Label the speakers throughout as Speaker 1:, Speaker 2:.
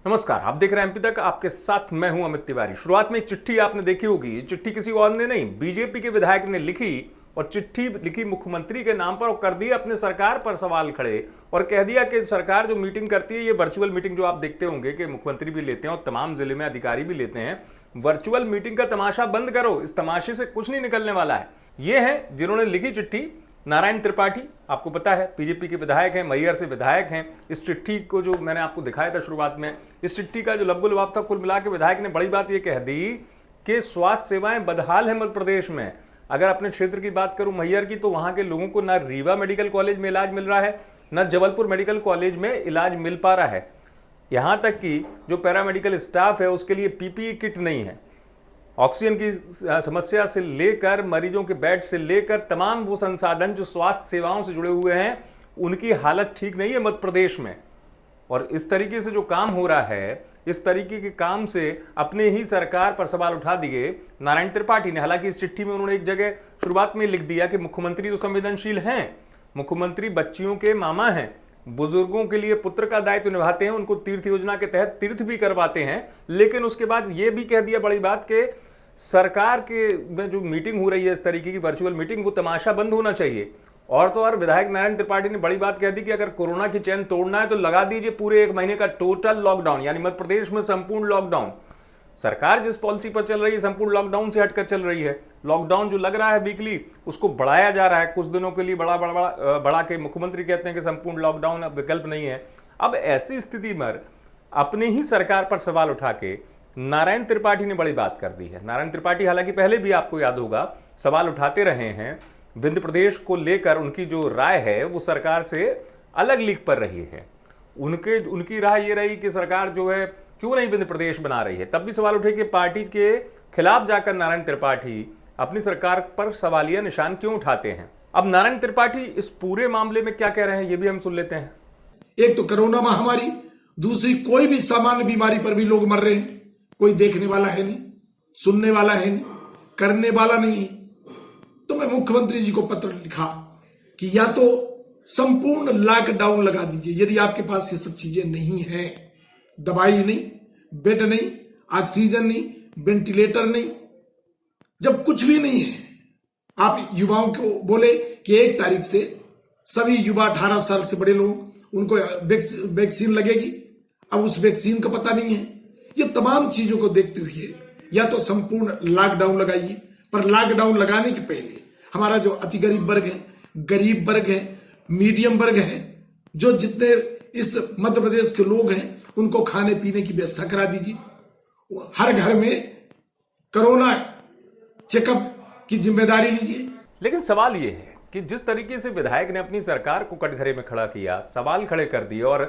Speaker 1: नमस्कार, आप देख रहे हैं एमपी तक। आपके साथ मैं हूं अमित तिवारी। शुरुआत में एक चिट्ठी आपने देखी होगी। ये चिट्ठी किसी और ने नहीं, बीजेपी के विधायक ने लिखी और चिट्ठी लिखी मुख्यमंत्री के नाम पर और कर दिया अपने सरकार पर सवाल खड़े और कह दिया कि सरकार जो मीटिंग करती है, ये वर्चुअल मीटिंग जो आप देखते होंगे कि मुख्यमंत्री भी लेते हैं और तमाम जिले में अधिकारी भी लेते हैं, वर्चुअल मीटिंग का तमाशा बंद करो, इस तमाशे से कुछ नहीं निकलने वाला है। ये है जिन्होंने लिखी चिट्ठी, नारायण त्रिपाठी। आपको पता है बीजेपी के विधायक हैं, मैहर से विधायक हैं। इस चिट्ठी को जो मैंने आपको दिखाया था शुरुआत में, इस चिट्ठी का जो लब्बो लबाब था, कुल मिला के विधायक ने बड़ी बात ये कह दी कि स्वास्थ्य सेवाएं बदहाल है मध्य प्रदेश में। अगर अपने क्षेत्र की बात करूं मैहर की, तो वहां के लोगों को ना रीवा मेडिकल कॉलेज में इलाज मिल रहा है, न जबलपुर मेडिकल कॉलेज में इलाज मिल पा रहा है। यहां तक कि जो पैरामेडिकल स्टाफ है उसके लिए पीपीई किट नहीं है। ऑक्सीजन की समस्या से लेकर मरीजों के बेड से लेकर तमाम वो संसाधन जो स्वास्थ्य सेवाओं से जुड़े हुए हैं, उनकी हालत ठीक नहीं है मध्य प्रदेश में। और इस तरीके से जो काम हो रहा है, इस तरीके के काम से अपने ही सरकार पर सवाल उठा दिए नारायण त्रिपाठी ने। हालांकि इस चिट्ठी में उन्होंने एक जगह शुरुआत में लिख दिया कि मुख्यमंत्री तो संवेदनशील हैं, मुख्यमंत्री बच्चियों के मामा हैं, बुजुर्गों के लिए पुत्र का दायित्व निभाते हैं, उनको तीर्थ योजना के तहत तीर्थ भी करवाते हैं। लेकिन उसके बाद यह भी कह दिया बड़ी बात कि सरकार के में जो मीटिंग हो रही है, इस तरीके की वर्चुअल मीटिंग, वो तमाशा बंद होना चाहिए। और तो और विधायक नारायण त्रिपाठी ने बड़ी बात कह दी कि अगर कोरोना की चैन तोड़ना है तो लगा दीजिए पूरे 1 महीने का टोटल लॉकडाउन, यानी मध्य प्रदेश में संपूर्ण लॉकडाउन। सरकार जिस पॉलिसी पर चल रही है, संपूर्ण लॉकडाउन से हटकर चल रही है। लॉकडाउन जो लग रहा है वीकली, उसको बढ़ाया जा रहा है कुछ दिनों के लिए, बढ़ा के मुख्यमंत्री कहते हैं कि संपूर्ण लॉकडाउन अब विकल्प नहीं है। अब ऐसी स्थिति में अपने ही सरकार पर सवाल उठा के नारायण त्रिपाठी ने बड़ी बात कर दी है। नारायण त्रिपाठी हालांकि पहले भी आपको याद होगा सवाल उठाते रहे हैं, विंध्य प्रदेश को लेकर उनकी जो राय है वो सरकार से अलग लीक पर रही है। उनकी राय ये रही कि सरकार जो है क्यों नहीं विंध्य प्रदेश बना रही है। तब भी सवाल उठे कि पार्टी के खिलाफ जाकर नारायण त्रिपाठी अपनी सरकार पर सवालिया निशान क्यों उठाते हैं। अब नारायण त्रिपाठी इस पूरे मामले में क्या कह रहे हैं, ये भी हम सुन लेते हैं।
Speaker 2: एक तो कोरोना महामारी, दूसरी कोई भी सामान्य बीमारी पर भी लोग मर रहे हैं, कोई देखने वाला है नहीं, सुनने वाला है नहीं, करने वाला नहीं है। तो मैं मुख्यमंत्री जी को पत्र लिखा कि या तो संपूर्ण लॉकडाउन लगा दीजिए, यदि आपके पास ये सब चीजें नहीं है, दवाई नहीं, बेड नहीं, ऑक्सीजन नहीं, वेंटिलेटर नहीं, जब कुछ भी नहीं है, आप युवाओं को बोले कि 1 तारीख से सभी युवा 18 साल से बड़े लोग, उनको वैक्सीन लगेगी। अब उस वैक्सीन का पता नहीं है। ये तमाम चीजों को देखते हुए या तो संपूर्ण लॉकडाउन लगाइए, पर लॉकडाउन लगाने के पहले हमारा जो अति गरीब वर्ग है, गरीब वर्ग है, मीडियम वर्ग है, जो जितने इस मध्य प्रदेश के लोग हैं, उनको खाने पीने की व्यवस्था करा दीजिए। हर घर में कोरोना चेकअप की जिम्मेदारी लीजिए।
Speaker 1: लेकिन सवाल यह है कि जिस तरीके से विधायक ने अपनी सरकार को कटघरे में खड़ा किया, सवाल खड़े कर दिए और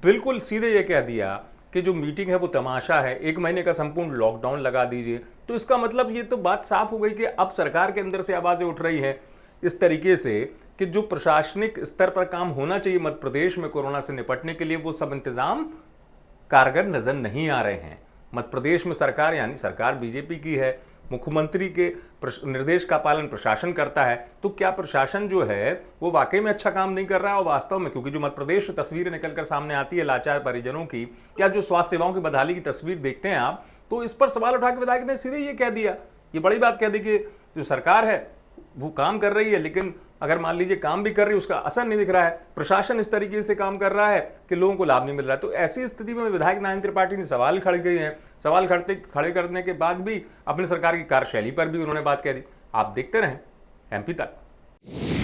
Speaker 1: बिल्कुल सीधे ये कह दिया कि जो मीटिंग है वो तमाशा है, 1 महीने का संपूर्ण लॉकडाउन लगा दीजिए, तो इसका मतलब ये तो बात साफ हो गई कि अब सरकार के अंदर से आवाजें उठ रही हैं इस तरीके से कि जो प्रशासनिक स्तर पर काम होना चाहिए मध्य प्रदेश में कोरोना से निपटने के लिए, वो सब इंतजाम कारगर नजर नहीं आ रहे हैं। मध्य प्रदेश में सरकार, यानी सरकार बीजेपी की है, मुख्यमंत्री के निर्देश का पालन प्रशासन करता है, तो क्या प्रशासन जो है वो वाकई में अच्छा काम नहीं कर रहा है? और वास्तव में, क्योंकि जो मध्य प्रदेश तस्वीरें निकलकर सामने आती है लाचार परिजनों की या जो स्वास्थ्य सेवाओं की बदहाली की तस्वीर देखते हैं आप, तो इस पर सवाल उठा के विधायक ने सीधे ये कह दिया, ये बड़ी बात कह दी कि जो सरकार है वो काम कर रही है, लेकिन अगर मान लीजिए काम भी कर रही है, उसका असर नहीं दिख रहा है। प्रशासन इस तरीके से काम कर रहा है कि लोगों को लाभ नहीं मिल रहा है। तो ऐसी स्थिति में विधायक नारायण त्रिपाठी ने सवाल खड़े किए हैं। सवाल खड़े करने के बाद भी अपनी सरकार की कार्यशैली पर भी उन्होंने बात कह दी। आप देखते रहें एमपी तक।